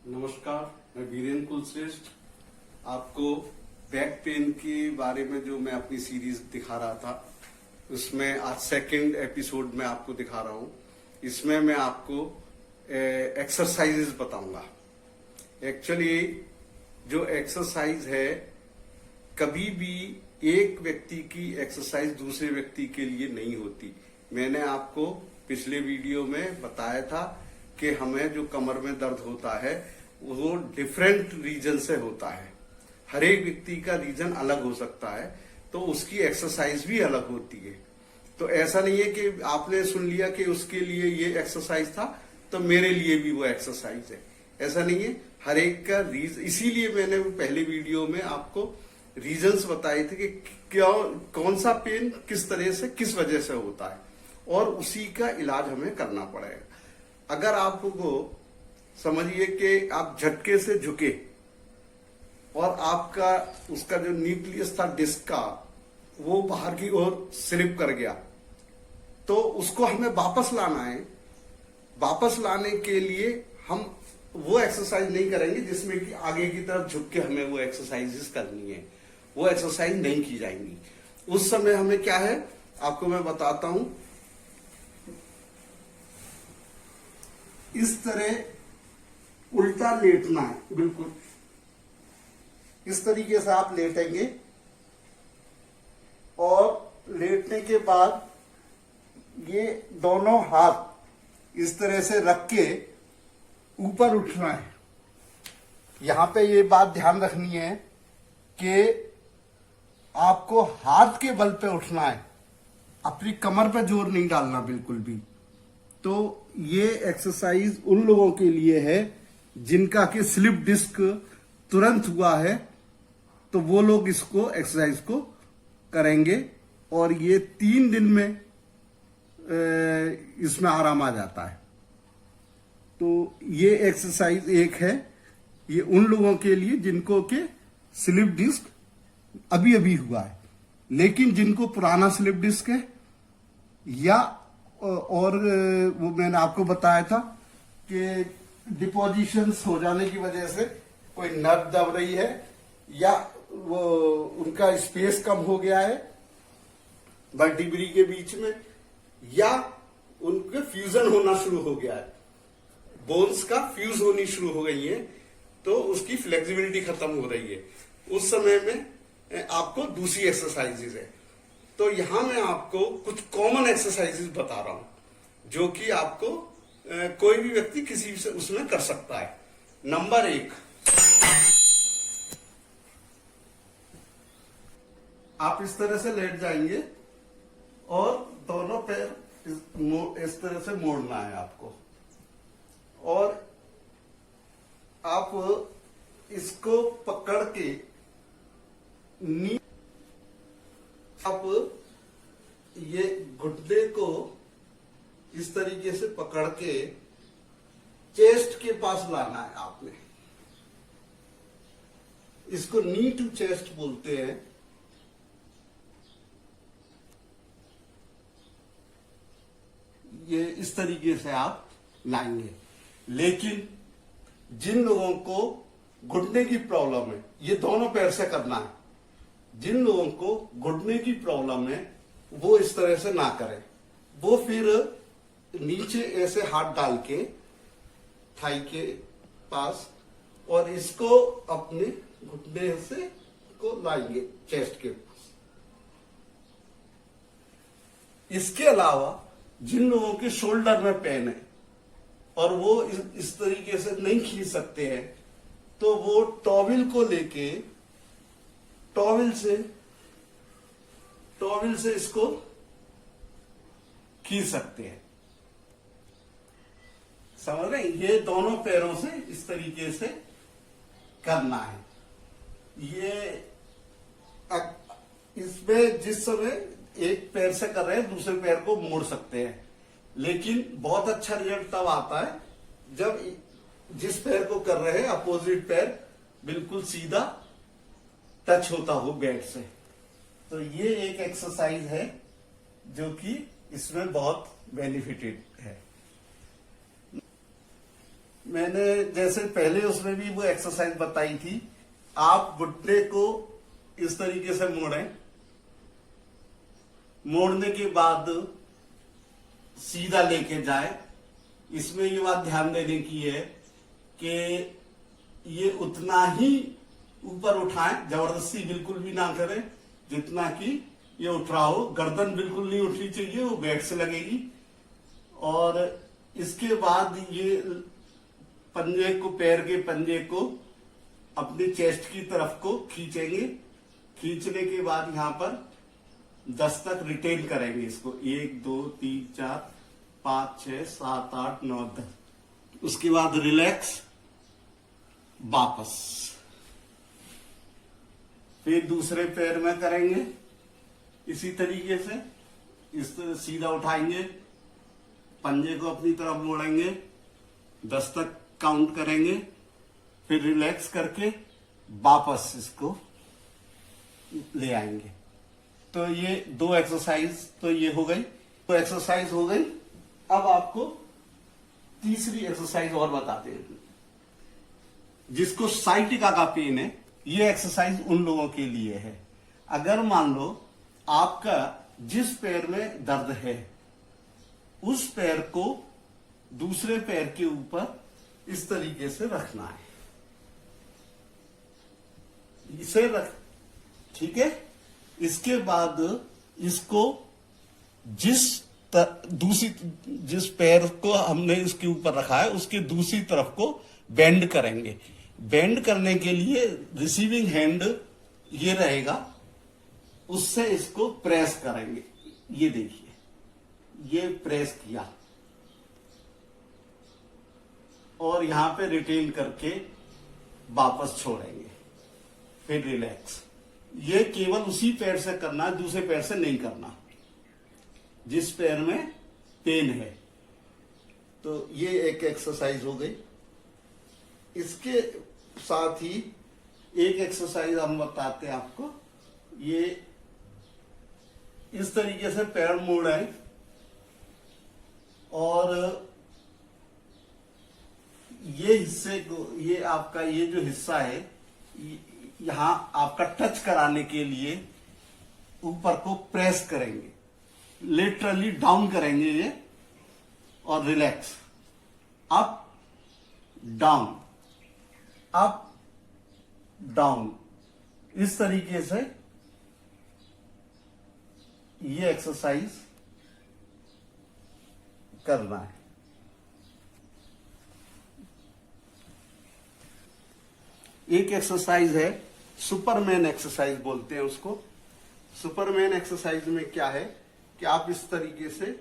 नमस्कार, मैं वीरेंद्र कुलश्रेष्ठ। आपको बैक पेन के बारे में जो मैं अपनी सीरीज दिखा रहा था, उसमें आज सेकंड एपिसोड में आपको दिखा रहा हूं। इसमें मैं आपको एक्सरसाइजेज बताऊंगा। एक्चुअली जो एक्सरसाइज है, कभी भी एक व्यक्ति की एक्सरसाइज दूसरे व्यक्ति के लिए नहीं होती। मैंने आपको पिछले वीडियो में बताया था कि हमें जो कमर में दर्द होता है वो डिफरेंट रीजन से होता है। हर एक व्यक्ति का रीजन अलग हो सकता है, तो उसकी एक्सरसाइज भी अलग होती है। तो ऐसा नहीं है कि आपने सुन लिया कि उसके लिए ये एक्सरसाइज था तो मेरे लिए भी वो एक्सरसाइज है, ऐसा नहीं है। हर एक का रीजन, इसीलिए मैंने पहले वीडियो में आपको रीजंस बताए थे कि क्या कौन सा पेन किस तरह से किस वजह से होता है और उसी का इलाज हमें करना पड़ेगा। अगर आपको समझिए कि आप झटके से झुके और आपका उसका जो न्यूक्लियस था डिस्क का वो बाहर की ओर स्लिप कर गया, तो उसको हमें वापस लाना है। वापस लाने के लिए हम वो एक्सरसाइज नहीं करेंगे जिसमें कि आगे की तरफ झुक के हमें वो एक्सरसाइजेस करनी है, वो एक्सरसाइज नहीं की जाएंगी। उस समय हमें क्या है आपको मैं बताता हूं। इस तरह उल्टा लेटना है, बिल्कुल इस तरीके से आप लेटेंगे और लेटने के बाद ये दोनों हाथ इस तरह से रख के ऊपर उठना है। यहां पे ये बात ध्यान रखनी है कि आपको हाथ के बल पे उठना है, अपनी कमर पे जोर नहीं डालना बिल्कुल भी। तो ये एक्सरसाइज उन लोगों के लिए है जिनका कि स्लिप डिस्क तुरंत हुआ है, तो वो लोग इसको एक्सरसाइज को करेंगे और ये 3 दिन में इसमें आराम आ जाता है। तो ये एक्सरसाइज एक है, ये उन लोगों के लिए जिनको के स्लिप डिस्क अभी अभी हुआ है। लेकिन जिनको पुराना स्लिप डिस्क है या और वो मैंने आपको बताया था कि डिपोजिशंस हो जाने की वजह से कोई नर्व दब रही है या वो उनका स्पेस कम हो गया है वर्टिब्री के बीच में, या उनके फ्यूजन होना शुरू हो गया है, बोन्स का फ्यूज होनी शुरू हो गई है, तो उसकी फ्लेक्सिबिलिटी खत्म हो रही है। उस समय में आपको दूसरी एक्सरसाइजेज है। तो यहां मैं आपको कुछ कॉमन एक्सरसाइजेज बता रहा हूं जो कि आपको कोई भी व्यक्ति किसी भी उसमें कर सकता है। नंबर 1, आप इस तरह से लेट जाएंगे और दोनों पैर इस तरह से मोड़ना है आपको, और आप इसको पकड़ के आप ये घुटने को इस तरीके से पकड़ के चेस्ट के पास लाना है आपने। इसको नी टू चेस्ट बोलते हैं। ये इस तरीके से आप लाएंगे। लेकिन जिन लोगों को घुटने की प्रॉब्लम है, ये दोनों पैर से करना है। जिन लोगों को घुटने की प्रॉब्लम है वो इस तरह से ना करें, वो फिर नीचे ऐसे हाथ डाल के थाई के पास और इसको अपने घुटने से को लाएंगे चेस्ट के पास। इसके अलावा जिन लोगों के शोल्डर में पेन है और वो इस तरीके से नहीं खींच सकते हैं, तो वो टॉवल को लेके टॉवल से इसको खींच सकते हैं। समझ रहे? ये दोनों पैरों से इस तरीके से करना है। ये इसमें जिस समय एक पैर से कर रहे हैं दूसरे पैर को मोड़ सकते हैं, लेकिन बहुत अच्छा रिजल्ट तब आता है जब जिस पैर को कर रहे हैं अपोजिट पैर बिल्कुल सीधा टच होता हो बेड से। तो ये एक एक्सरसाइज है जो कि इसमें बहुत बेनिफिटेड है। मैंने जैसे पहले उसमें भी वो एक्सरसाइज बताई थी, आप घुटने को इस तरीके से मोड़ें, मोड़ने के बाद सीधा लेके जाए। इसमें ये बात ध्यान देने की है कि ये उतना ही ऊपर उठाएं, जबरदस्ती बिल्कुल भी ना करें, जितना कि ये उठ रहा हो। गर्दन बिल्कुल नहीं उठनी चाहिए, वो बैक से लगेगी। और इसके बाद ये पंजे को, पैर के पंजे को अपने चेस्ट की तरफ को खींचेंगे। खींचने के बाद यहां पर 10 तक रिटेन करेंगे इसको। 1 2 3 4 5 6 7 8 9 10। उसके बाद रिलैक्स, वापस। फिर दूसरे पैर में करेंगे इसी तरीके से। इस तरह सीधा उठाएंगे, पंजे को अपनी तरफ मोड़ेंगे, 10 तक काउंट करेंगे, फिर रिलैक्स करके वापस इसको ले आएंगे। तो ये 2 एक्सरसाइज तो ये हो गई, तो एक्सरसाइज हो गई। अब आपको तीसरी एक्सरसाइज और बताते हैं। जिसको साइटिका का पेन है, ये एक्सरसाइज उन लोगों के लिए है। अगर मान लो आपका जिस पैर में दर्द है, उस पैर को दूसरे पैर के ऊपर इस तरीके से रखना है, इसे रख, ठीक है। इसके बाद इसको जिस पैर को हमने इसके ऊपर रखा है, उसके दूसरी तरफ को बेंड करेंगे। बेंड करने के लिए रिसीविंग हैंड ये रहेगा, उससे इसको प्रेस करेंगे। ये देखिए, ये प्रेस किया और यहां पे रिटेन करके वापस छोड़ेंगे, फिर रिलैक्स। ये केवल उसी पैर से करना है, दूसरे पैर से नहीं करना, जिस पैर में पेन है। तो ये एक एक्सरसाइज हो गई। इसके साथ ही एक एक्सरसाइज हम बताते हैं आपको। ये इस तरीके से पैर मोड़ें और ये हिस्से को, ये आपका ये जो हिस्सा है, यहां आपका टच कराने के लिए ऊपर को प्रेस करेंगे, लिटरली डाउन करेंगे ये, और relax, up down, up down. इस तरीके से ये एक्सरसाइज करना है। एक एक्सरसाइज है सुपरमैन एक्सरसाइज बोलते हैं उसको। सुपरमैन एक्सरसाइज में क्या है कि आप इस तरीके से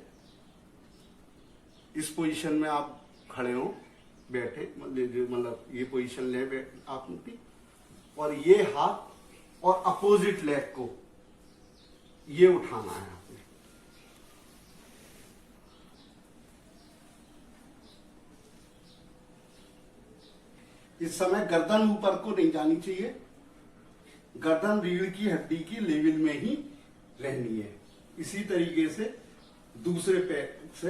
इस पोजीशन में आप खड़े हो, बैठे, मतलब ये पोजीशन ले आपकी, और ये हाथ और अपोजिट लेग को ये उठाना है आपने। इस समय गर्दन ऊपर को नहीं जानी चाहिए, गर्दन रीढ़ की हड्डी की लेवल में ही रहनी है। इसी तरीके से दूसरे पैर से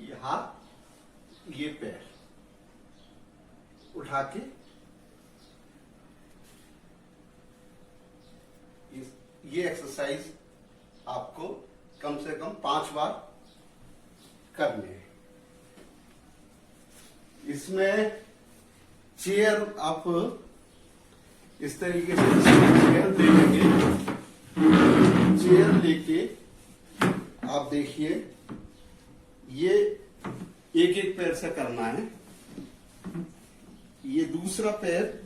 ये हाथ, ये पैर उठा के ये एक्सरसाइज आपको कम से कम 5 बार करने हैं। इसमें चेयर आप इस तरीके से चेयर ले लेंगे, चेयर लेके आप देखिए, ये एक एक पैर से करना है। ये दूसरा पैर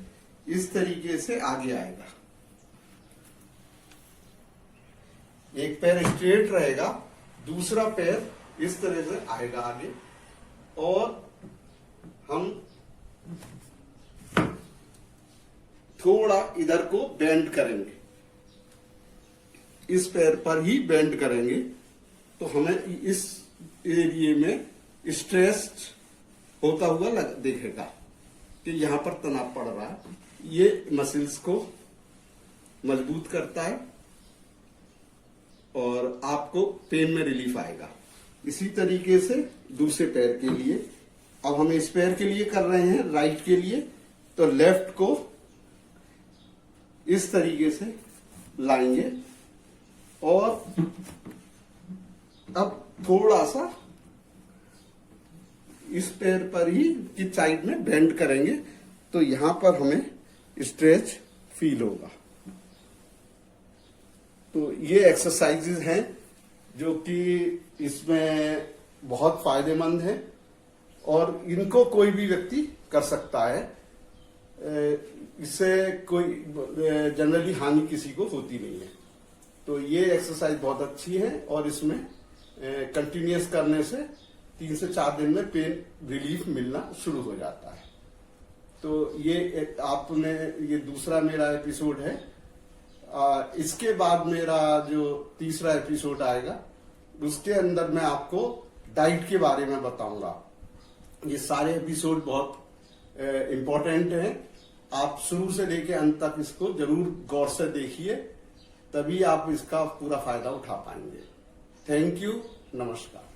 इस तरीके से आगे आएगा, एक पैर स्ट्रेट रहेगा, दूसरा पैर इस तरह से आएगा आगे, और हम थोड़ा इधर को बेंड करेंगे, इस पैर पर ही बेंड करेंगे, तो हमें इस एरिया में स्ट्रेस होता हुआ दिखेगा कि यहां पर तनाव पड़ रहा है। ये मसल्स को मजबूत करता है और आपको पेन में रिलीफ आएगा। इसी तरीके से दूसरे पैर के लिए अब हम इस पैर के लिए कर रहे हैं, राइट के लिए। तो लेफ्ट को इस तरीके से लाएंगे और अब थोड़ा सा इस पैर पर ही की साइड में बेंड करेंगे, तो यहां पर हमें स्ट्रेच फील होगा। तो ये एक्सरसाइजेज हैं जो कि इसमें बहुत फायदेमंद है और इनको कोई भी व्यक्ति कर सकता है। इससे कोई जनरली हानि किसी को होती नहीं है। तो ये एक्सरसाइज बहुत अच्छी है और इसमें कंटिन्यूअस करने से 3 से 4 दिन में पेन रिलीफ मिलना शुरू हो जाता है। तो ये आपने ये दूसरा मेरा एपिसोड है। इसके बाद मेरा जो तीसरा एपिसोड आएगा उसके अंदर मैं आपको डाइट के बारे में बताऊंगा। ये सारे एपिसोड बहुत इम्पोर्टेंट हैं। आप शुरू से लेके अंत तक इसको जरूर गौर से देखिए, तभी आप इसका पूरा फायदा उठा पाएंगे। थैंक यू, नमस्कार।